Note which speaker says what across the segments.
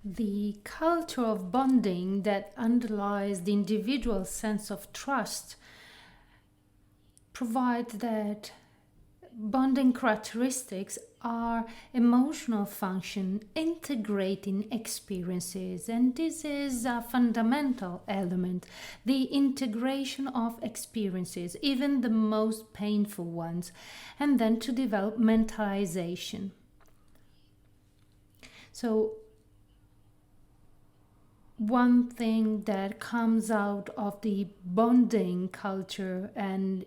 Speaker 1: The culture of bonding that underlies the individual sense of trust provides that bonding characteristics are emotional function integrating experiences, and this is a fundamental element, the integration of experiences, even the most painful ones, and then to develop mentalization. So one thing that comes out of the bonding culture, and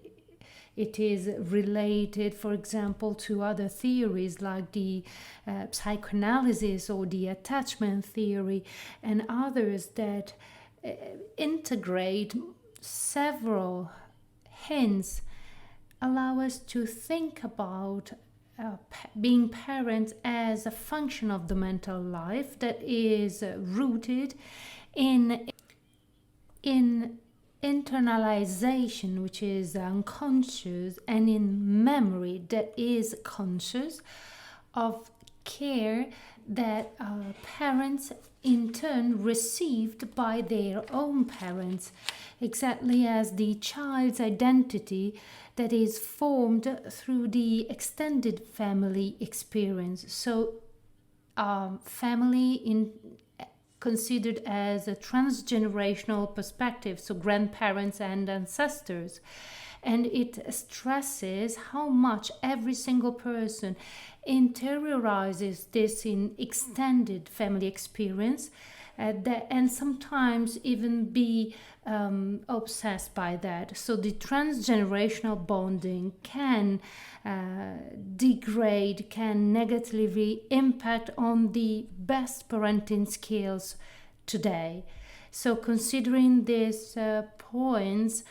Speaker 1: it is related, for example, to other theories like the psychoanalysis or the attachment theory and others that integrate several hints, allow us to think about being parents as a function of the mental life that is rooted in internalization, which is unconscious, and in memory that is conscious, of care that parents in turn received by their own parents, exactly as the child's identity that is formed through the extended family experience. So family considered as a transgenerational perspective, so grandparents and ancestors. And it stresses how much every single person interiorizes this in extended family experience, and sometimes even be obsessed by that. So the transgenerational bonding can degrade, can negatively impact on the best parenting skills today. So considering these points,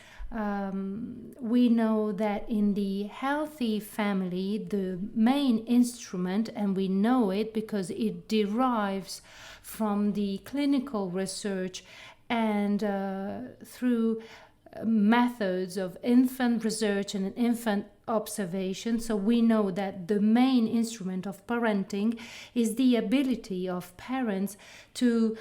Speaker 1: we know that in the healthy family, the main instrument, and we know it because it derives from the clinical research and through methods of infant research and infant observation. So we know that the main instrument of parenting is the ability of parents to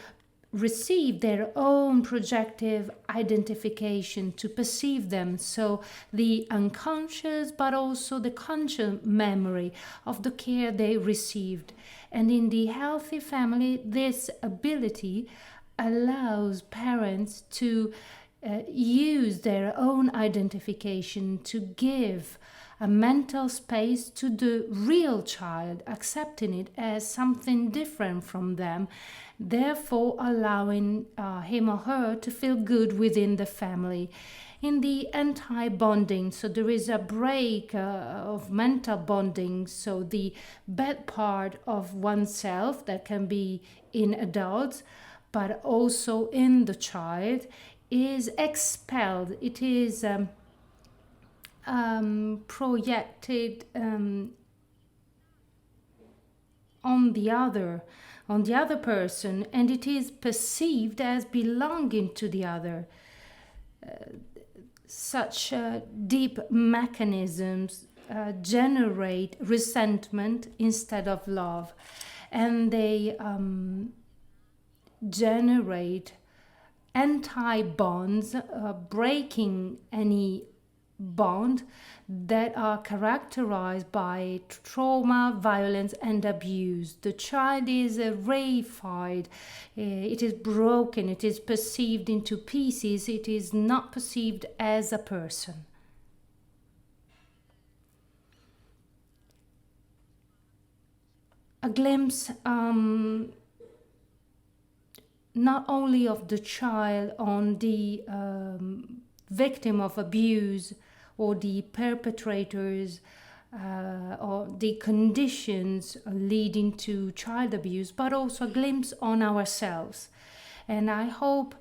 Speaker 1: receive their own projective identification, to perceive them, so the unconscious but also the conscious memory of the care they received. And in the healthy family, this ability allows parents to use their own identification to give a mental space to the real child, accepting it as something different from them, therefore allowing him or her to feel good within the family. In the anti-bonding, so there is a break of mental bonding, so the bad part of oneself that can be in adults but also in the child is expelled. It is projected on the other person, and it is perceived as belonging to the other. Such deep mechanisms generate resentment instead of love, and they generate anti-bonds, breaking any bond that are characterized by trauma, violence, and abuse. The child is reified, it is broken, it is perceived into pieces, it is not perceived as a person. A glimpse not only of the child on the victim of abuse or the perpetrators or the conditions leading to child abuse, but also a glimpse on ourselves. And I hope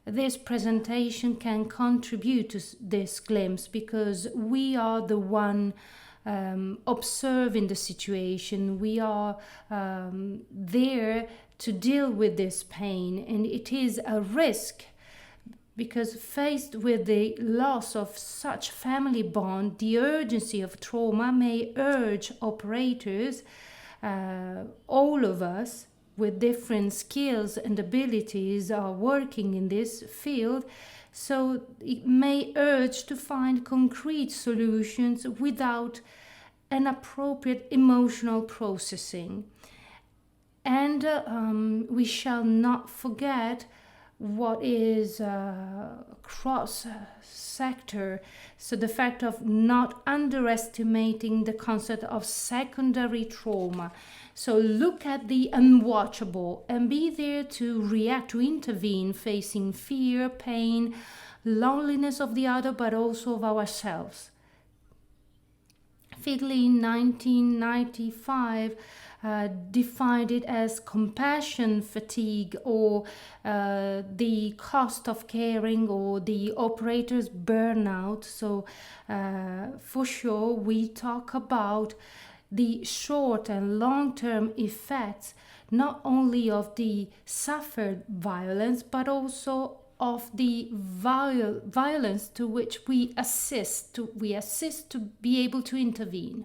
Speaker 1: this presentation can contribute to this glimpse, because we are the one observing the situation. We are there to deal with this pain, and it is a risk, because faced with the loss of such family bond, the urgency of trauma may urge operators, all of us, with different skills and abilities are working in this field, so it may urge to find concrete solutions without an appropriate emotional processing. And we shall not forget what is cross sector, so the fact of not underestimating the concept of secondary trauma. So look at the unwatchable and be there to react, to intervene, facing fear, pain, loneliness of the other, but also of ourselves. Figley in 1995 defined it as compassion fatigue, or the cost of caring, or the operator's burnout. So for sure we talk about the short and long-term effects, not only of the suffered violence, but also of the violence to which we assist to be able to intervene.